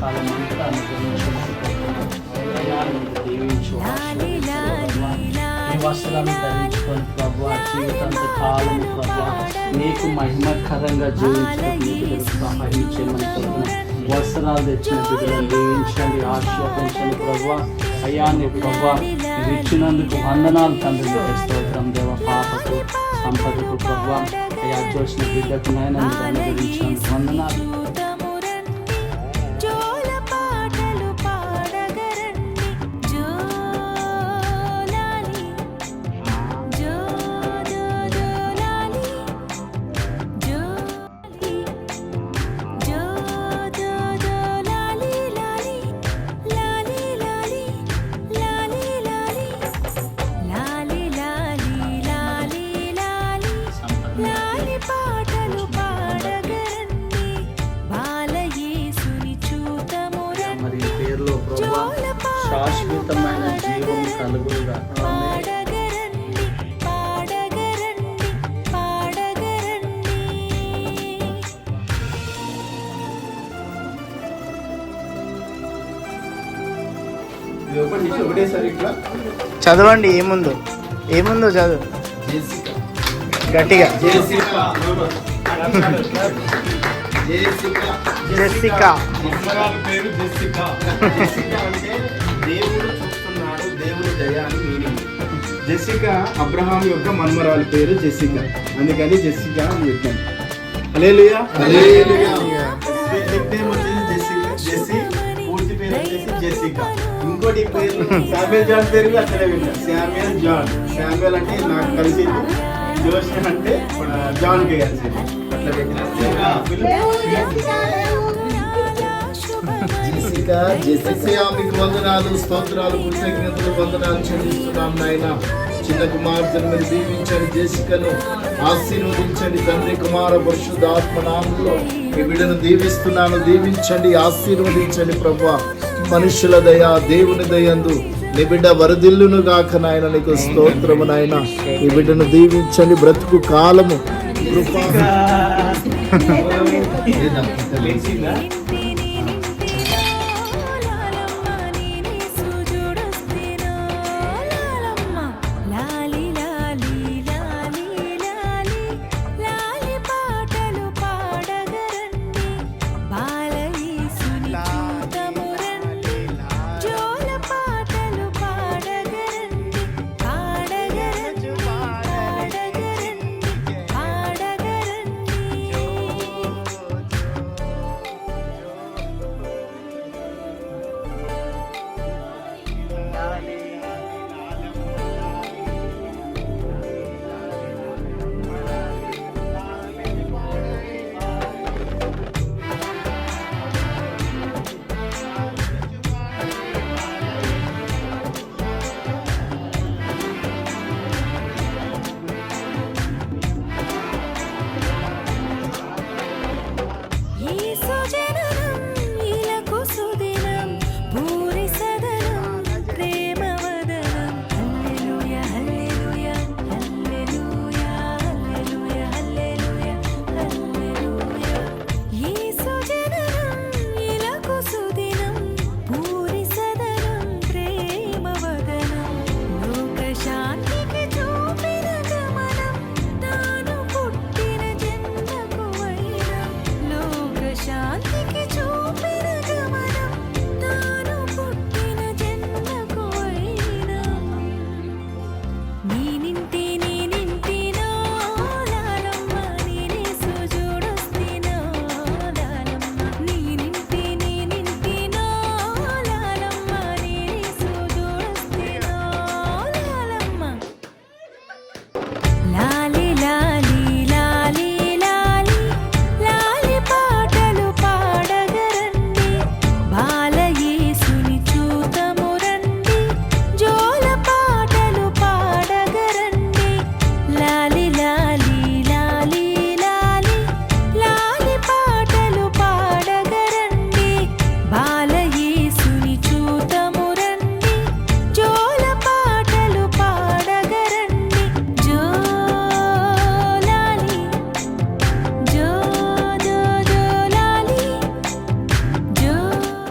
కాలం అంతా దీవించు ఈ వస్త్రాన్ని ధరించుకొని ప్రభు జీవితంత కాలం ప్రభు నీకు మహిమకరంగా జీవించడానికి సహాయం చేయమని కోరుతున్నాం. వస్త్రాలు తెచ్చిన బిడ్డలను దీవించండి, ఆశీర్వదించండి ప్రభు. అయ్యా నీ ప్రభు ఇచ్చినందుకు వందనాలు తండ్రి, స్తోత్రం దేవ. పాపకు సంపదకు ప్రభు అయ్యా చూసిన బిడ్డకు నాయన అనుగ్రహించినందుకు వందనాలు. శాశ్వతమైన జీవం కలుగుగా చదవండి. ఏముందో చదువు గట్టిగా. జెసికా పేరు జెసికా. జెసికా అంటే దేవుడు చూస్తున్నాడు, దేవుని దయ అని మీనింగ్. జెసికా అబ్రహాం యొక్క మన్మరాలు పేరు జెసికా, అందుకని జెసికా అని పెట్టాను. హల్లెలూయా. నిక్నేమ్ వచ్చేసి జెసికా. జెసి పూర్తి పేరు వచ్చేసి జెసికా. ఇంకోటి పేరు శామ్యుయల్ జాన్ పేరు అక్కడే విన్నాను. Samuel John. శామ్యుయల్ అంటే నాకు కలిసింది, జోష్ అంటే జాన్ కి కలిసింది. అట్లా జెసికా మీకు వందనాలు, స్తోత్రాలు, కృతజ్ఞతలు, వందనాలు చెల్లిస్తున్నాం నాయన. చిన్న కుమార్తెను మీరు దీవించండి, జెసికను ఆశీర్వదించండి తండ్రి, కుమార పరిశుద్ధాత్మ నామములో ఈ బిడ్డను దీవిస్తున్నాను. దీవించండి, ఆశీర్వదించండి ప్రభువా. మనుషుల దయ, దేవుని దయందు నీ బిడ్డ వరదిల్లును గాక నాయన. నీకు స్తోత్రము నాయన. ఈ బిడ్డను దీవించండి, బ్రతుకు కాలము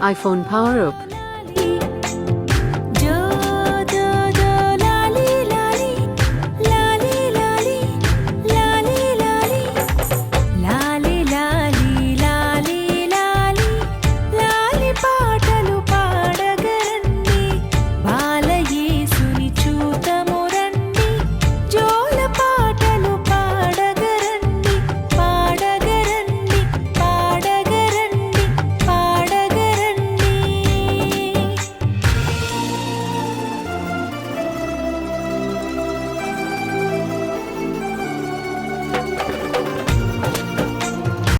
iPhone Power Up